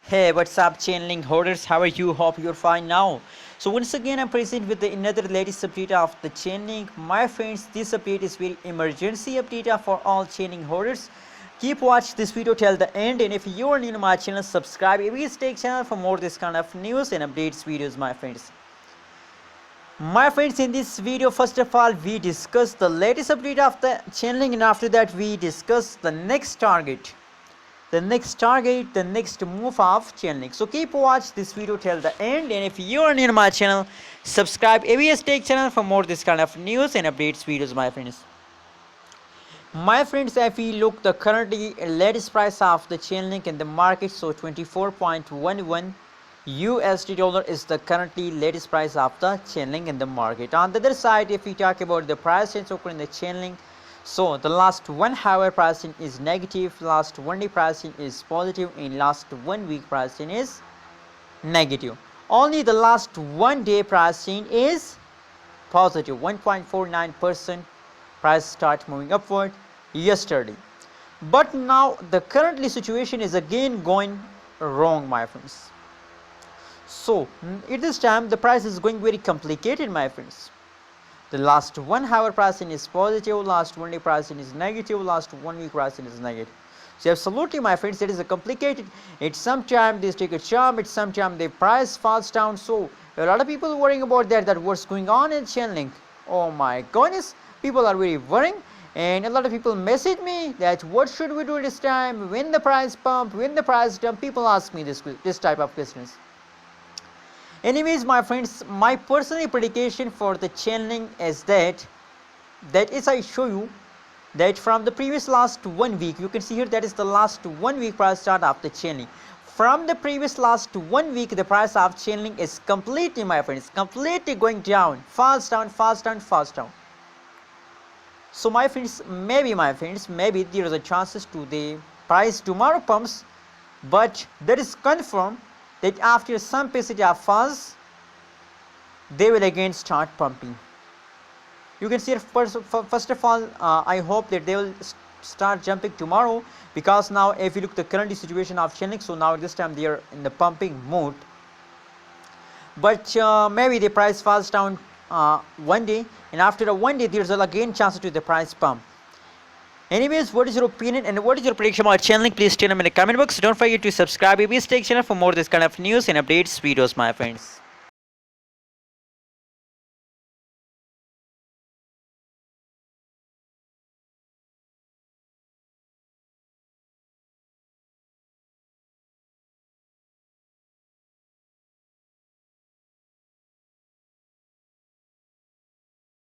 Hey, what's up, Chainlink holders? How are you? Hope you're fine now. So once again, I'm present with another latest update of the Chainlink. My friends, this update is very emergency update for all Chainlink holders. Keep watch this video till the end, and if you are new to my channel, subscribe. Please take channel for more this kind of news and updates videos, my friends. My friends, in this video, first of all, we discuss the latest update of the Chainlink, and after that, we discuss the next target, the next move of Chainlink. So keep watch this video till the end, and if you are new to my channel, subscribe ABS Tech channel for more this kind of news and updates videos, my friends. My friends, if we look the currently latest price of the Chainlink in the market, so 24.11 USD dollar is the currently latest price of the Chainlink in the market. On the other side, if we talk about the price change occurring in the Chainlink, so the last 1 hour pricing is negative, last 1 day pricing is positive, and last 1 week pricing is negative. Only the last 1 day pricing is positive, 1.49% price start moving upward yesterday. But now the currently situation is again going wrong, my friends. So at this time the price is going very complicated, my friends. The last 1 hour pricing is positive, last 1 day pricing is negative, last 1 week pricing is negative. So absolutely, my friends, it is a complicated. It's sometimes they take a jump, it's sometimes the price falls down. So a lot of people worrying about that what's going on in Chainlink. Oh my goodness, people are very worrying, and a lot of people message me that what should we do this time, when the price pump, when the price dump. People ask me this type of questions. Anyways, my friends, my personal prediction for the Chainlink is that is I show you that from the previous last 1 week, you can see here that is the last 1 week price chart of the Chainlink. From the previous last 1 week, the price of Chainlink is completely, my friends, completely going down, fast down. So my friends, maybe there is a chances to the price tomorrow pumps, but that is confirmed that after some passage of falls, they will again start pumping. You can see first of all, I hope that they will start jumping tomorrow, because now if you look the current situation of Chainlink, so now this time they are in the pumping mode. But maybe the price falls down 1 day, and after 1 day there is again chance to the price pump. Anyways, what is your opinion and what is your prediction about Chainlink? Please tell them in the comment box. Don't forget to subscribe ABS Tech channel for more this kind of news and updates videos, my friends.